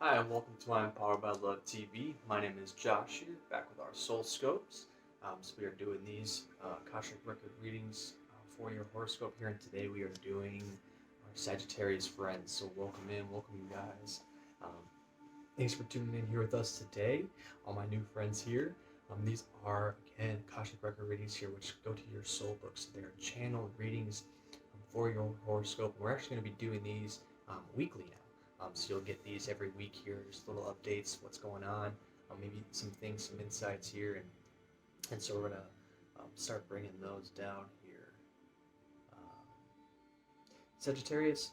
Hi, and welcome to I'm Powered by Love TV. My name is Josh here, back with our Soul Scopes. So we are doing these Akashic record readings for your horoscope here, and today we are doing our Sagittarius friends. So welcome you guys. Um, Thanks for tuning in here with us today. All my new friends here. These are again Akashic record readings here, which go to your soul books. They are channel readings for your horoscope. We're actually going to be doing these weekly now. So you'll get these every week here, just little updates, what's going on, maybe some things, some insights here, and so we're gonna start bringing those down here. Sagittarius,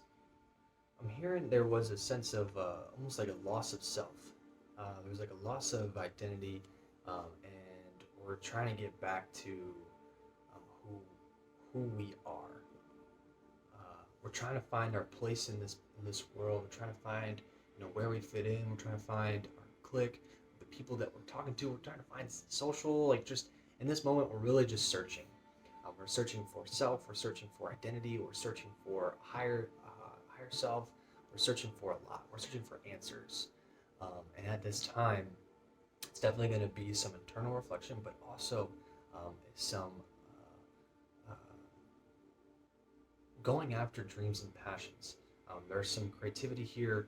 I'm hearing there was a sense of almost like a loss of self. There was like a loss of identity, and we're trying to get back to who we are. We're trying to find our place in this world. We're trying to find where we fit in. We're trying to find our clique, the people that we're talking to. We're trying to find social, like, just in this moment we're really just searching. We're searching for self. We're searching for identity. We're searching for higher self. We're searching for a lot. We're searching for answers. And at this time, it's definitely going to be some internal reflection, but also some going after dreams and passions. There's some creativity here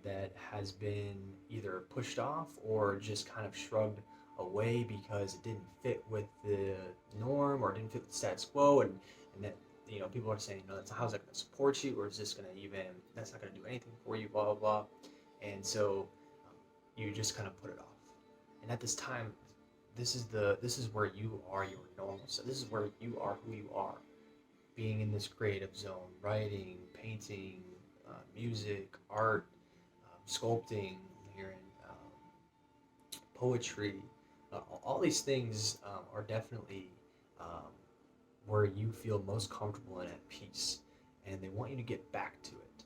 that has been either pushed off or just kind of shrugged away because it didn't fit with the norm or didn't fit with the status quo, and that people are saying, how's that going to support you, or is this going to that's not going to do anything for you, blah blah blah, and so you just kind of put it off. And at this time, this is where you are your normal. So this is where you are who you are, being in this creative zone, writing, painting, music, art, sculpting, hearing poetry. All these things are definitely where you feel most comfortable and at peace, and they want you to get back to it.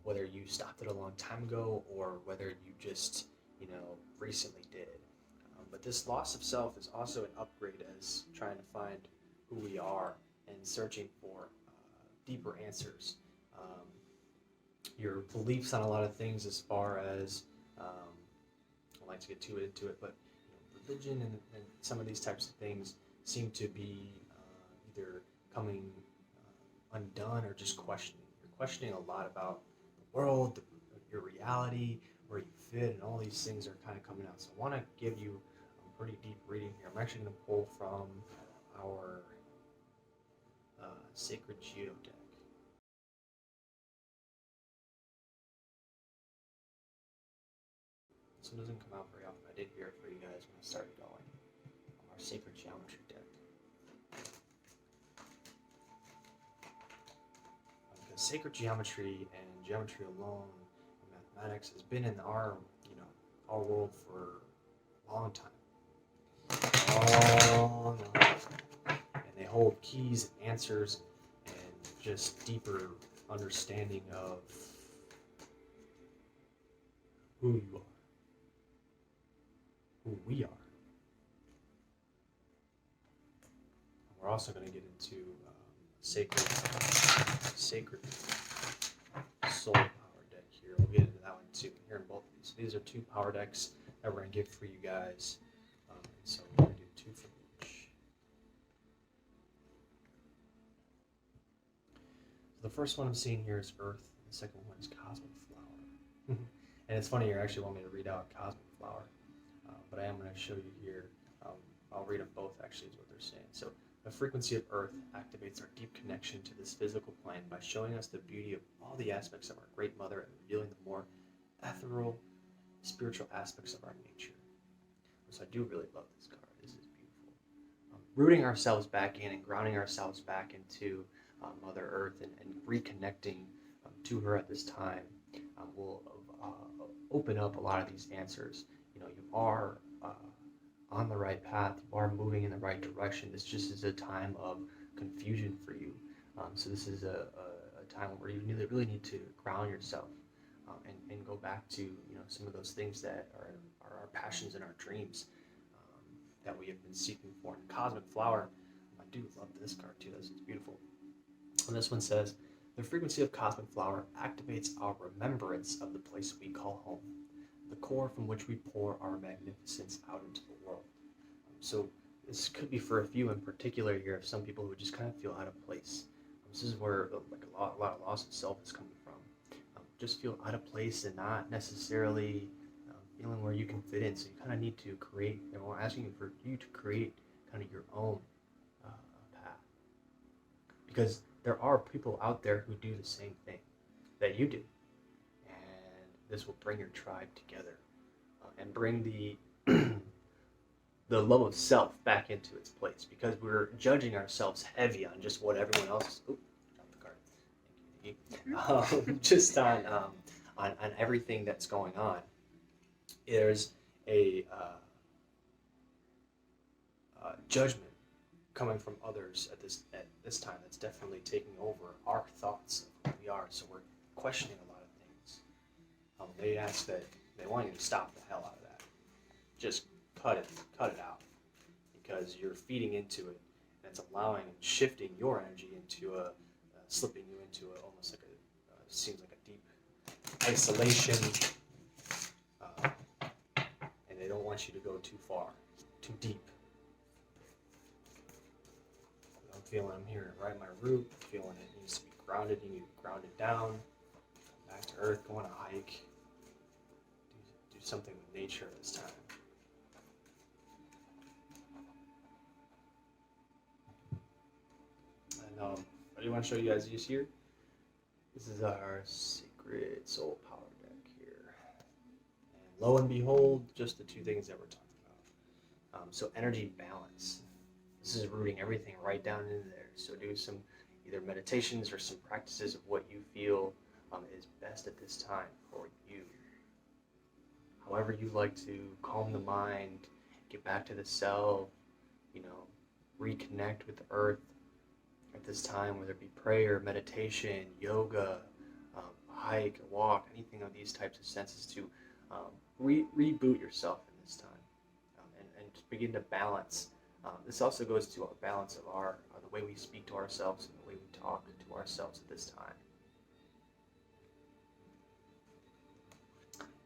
Whether you stopped it a long time ago or whether you just recently did. But this loss of self is also an upgrade as trying to find who we are and searching for deeper answers. Your beliefs on a lot of things, as far as I don't like to get too into it, but religion and some of these types of things seem to be either coming undone or just questioning. You're questioning a lot about the world, your reality, where you fit, and all these things are kind of coming out. So I want to give you a pretty deep reading here. I'm actually going to pull from our Sacred ZODIAC. This one doesn't come out very often. I did hear it for you guys when I started going. Our Sacred Geometry deck. Because Sacred Geometry and geometry alone and mathematics has been in our world for a long time. Long time. And they hold keys and answers and just deeper understanding of who you are, who we are. And we're also going to get into sacred soul power deck here. We'll get into that one too here in both of these. So these are two power decks that we're going to give for you guys. So we're going to do two for each. So the first one I'm seeing here is Earth. The second one is Cosmic Flower. And it's funny, you actually want me to read out Cosmic Flower, but I am going to show you here. I'll read them both, actually, is what they're saying. So the frequency of Earth activates our deep connection to this physical plane by showing us the beauty of all the aspects of our Great Mother and revealing the more ethereal, spiritual aspects of our nature. So I do really love this card. This is beautiful. Rooting ourselves back in and grounding ourselves back into Mother Earth and reconnecting to her at this time will open up a lot of these answers. You are on the right path. You are moving in the right direction. This just is a time of confusion for you. So this is a time where you really need to ground yourself and go back to some of those things that are our passions and our dreams that we have been seeking for. And Cosmic Flower, I do love this card too. This is beautiful. And this one says, The frequency of cosmic flower activates our remembrance of the place we call home, the core from which we pour our magnificence out into the world. So this could be for a few in particular here, of some people who just kind of feel out of place. This is where like a lot of loss of self is coming from. Just feel out of place and not necessarily feeling where you can fit in. So you kind of need to create, and we're asking you to create kind of your own path. Because there are people out there who do the same thing that you do. And this will bring your tribe together and bring the the love of self back into its place, because we're judging ourselves heavy on just what everyone else is. Ooh, dropped the card. Thank you. Just on everything that's going on. There's a judgment coming from others at this time that's definitely taking over our thoughts of who we are. So we're questioning a lot of things. They ask that they want you to stop the hell out of that. Just cut it out, because you're feeding into it, and it's allowing and shifting your energy into slipping you into almost like seems like a deep isolation, and they don't want you to go too far, too deep. I'm feeling I'm here right in my root, feeling it needs to be grounded. You need to ground it down, come back to earth, go on a hike, do something with nature this time. I do want to show you guys this here. This is our Sacred Soul Power deck here. And lo and behold, just the two things that we're talking about. So energy balance. This is rooting everything right down into there. So do some either meditations or some practices of what you feel is best at this time for you. However you like to calm the mind, get back to the self, reconnect with the earth at this time, whether it be prayer, meditation, yoga, a hike, a walk, anything of these types of senses to reboot yourself in this time and to begin to balance. This also goes to our balance of the way we speak to ourselves and the way we talk to ourselves at this time.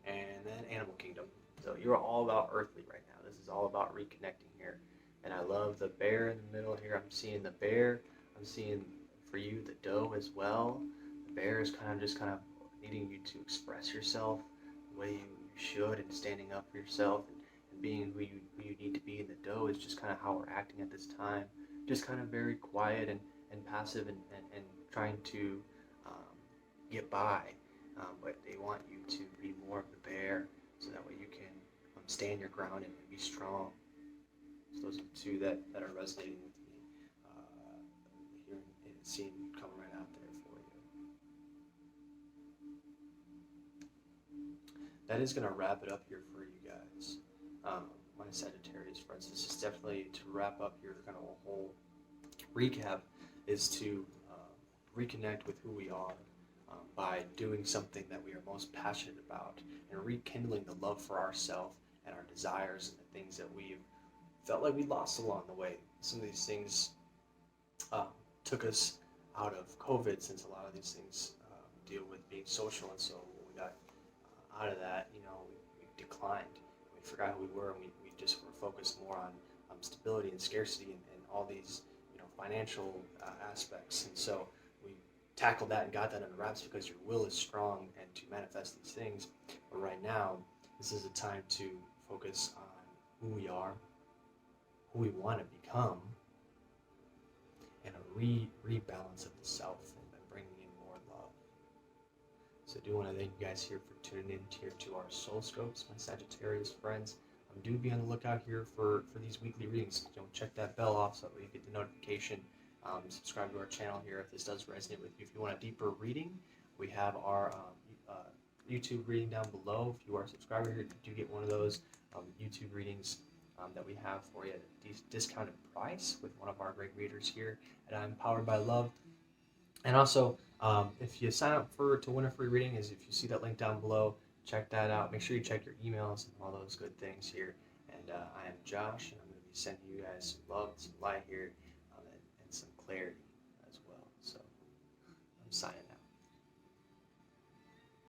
And then Animal Kingdom. So you're all about earthly right now. This is all about reconnecting here. And I love the bear in the middle here. I'm seeing the bear. I'm seeing for you the doe as well. The bear is kind of needing you to express yourself the way you should, and standing up for yourself and being who you need to be. And the doe is just kind of how we're acting at this time. Just kind of very quiet and passive and trying to get by. But they want you to be more of the bear, so that way you can stand your ground and be strong. So those are the two that are resonating with me here and seeing come right out there for you. That is going to wrap it up here for you guys. My Sagittarius friends, this is definitely to wrap up your kind of a whole recap, is to reconnect with who we are. By doing something that we are most passionate about, and rekindling the love for ourselves and our desires and the things that we've felt like we lost along the way. Some of these things took us out of COVID, since a lot of these things deal with being social, and so when we got out of that, we declined. We forgot who we were, and we just were focused more on stability and scarcity and all these financial aspects, and so we tackled that and got that under wraps, because your will is strong and to manifest these things. But right now, this is a time to focus on who we are, who we want to become, and a rebalance of the self and bringing in more love. So I do want to thank you guys here for tuning in here to our Soulscopes, my Sagittarius friends. Do be on the lookout here for these weekly readings. Check that bell off so that you get the notification. Subscribe to our channel here if this does resonate with you. If you want a deeper reading, we have our YouTube reading down below. If you are a subscriber here, you do get one of those YouTube readings that we have for you at a discounted price with one of our great readers here at I'm Powered by Love. And also, if you sign up to win a free reading, if you see that link down below, check that out. Make sure you check your emails and all those good things here. And I am Josh, and I'm going to be sending you guys some love, some light here, and some clarity as well. So signing